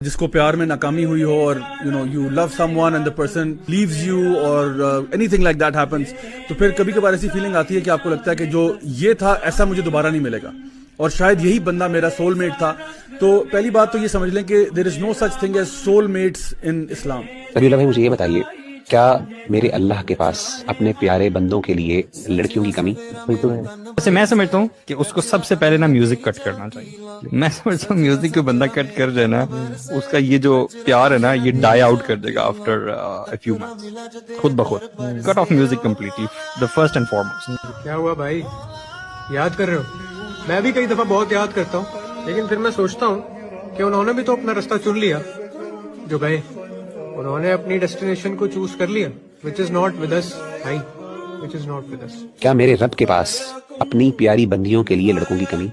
جس کو پیار میں ناکامی ہوئی ہو اور you love someone and the person leaves you اور anything like that happens, تو پھر کبھی کبھار ایسی فیلنگ آتی ہے کہ آپ کو لگتا ہے کہ جو یہ تھا ایسا مجھے دوبارہ نہیں ملے گا اور شاید یہی بندہ میرا سول میٹ تھا. تو پہلی بات تو یہ سمجھ لیں کہ there is no such thing as soul mates in Islam. نبی اللہ بھائی مجھے یہ بتائیے, کیا میرے اللہ کے پاس اپنے پیارے بندوں کے لیے لڑکیوں کی کمی؟ ویسے میں سمجھتا ہوں کہ اس کو سب سے پہلے نا میوزک کٹ کرنا چاہیے. میں سمجھتا ہوں میوزک کو بندہ کٹ کر جائے نا, اس کا یہ جو پیار ہے نا یہ ڈائی آؤٹ کر دے گا آفٹر فیو منتھس, خود بخود. Cut off music completely, the first and foremost. کیا ہوا بھائی, یاد کر رہے ہو؟ میں بھی کئی دفعہ بہت یاد کرتا ہوں, لیکن پھر میں سوچتا ہوں کہ انہوں نے بھی تو اپنا رستہ چن لیا. جو گئے انہوں نے اپنی ڈیسٹینیشن کو چوز کر لیا, which is not with us, بھائی, which is not with us. کیا میرے رب کے پاس اپنی پیاری بندیوں کے لیے لڑکوں کی کمی؟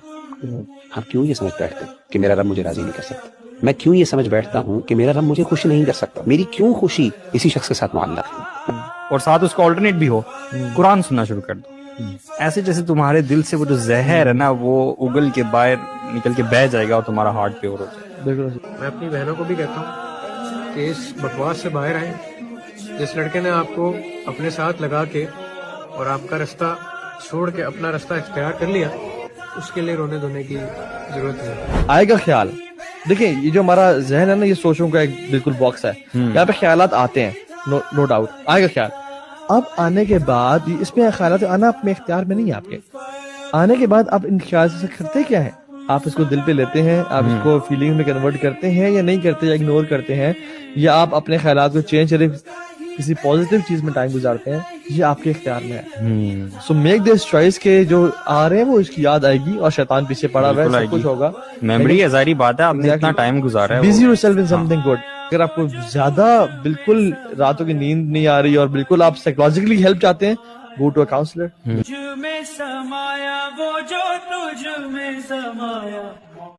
ہم کیوں یہ سمجھ بیٹھتے ہیں کہ میرا رب مجھے راضی نہیں کر سکتا؟ میں کیوں یہ سمجھ بیٹھتا ہوں کہ میرا رب مجھے خوش نہیں کر سکتا؟ میری کیوں خوشی اسی شخص کے ساتھ معلق ہے؟ اور ساتھ اس کو آلٹرنیٹ بھی ہو, قرآن سننا شروع کر دو. ایسے جیسے تمہارے دل سے وہ جو زہر ہے نا وہ اگل کے باہر نکل کے بہ جائے گا اور تمہارا ہارٹ پیور ہو جائے گا. میں اپنی بہنوں کو بھی کہتا ہوں کہ اس بکواس سے باہر آئیں. جس لڑکے نے آپ کو اپنے ساتھ لگا کے اور آپ کا رستہ چھوڑ کے اپنا رستہ اختیار کر لیا, اس کے لیے رونے دھونے کی ضرورت ہے. آئے گا خیال. دیکھیں یہ جو ہمارا ذہن ہے نا, یہ سوچوں کا ایک بالکل باکس ہے, یہاں پہ خیالات آتے ہیں, نو ڈاؤٹ آئے گا خیال. اب آنے کے بعد اس میں خیالات آنا اپنے اختیار میں نہیں ہے آپ کے. آنے کے بعد آپ ان خیال سے کرتے کیا ہے؟ آپ اس کو دل پہ لیتے ہیں, آپ اس کو فیلنگ میں کنورٹ کرتے ہیں یا نہیں کرتے, یا اگنور کرتے ہیں, یا آپ اپنے خیالات کو چینج کرے کسی پازیٹیو چیز میں ٹائم گزارتے ہیں, یہ آپ کے اختیار میں ہے. سو میک دس چوائس کہ جو آ رہے ہیں وہ اس کی یاد آئے گی اور شیطان پیچھے پڑا ہوا ہے, سب کچھ ہوگا. میموری ہے, ظاہری بات ہے, آپ نے اتنا ٹائم گزارا ہے. Busy your self in some thing good. اگر آپ کو زیادہ بالکل راتوں کی نیند نہیں آ رہی اور بالکل آپ سائیکولوجیکلی ہیلپ چاہتے ہیں, گو ٹو اے کاؤنسلر. تجھ میں سمایا وہ جو تجھ میں سمایا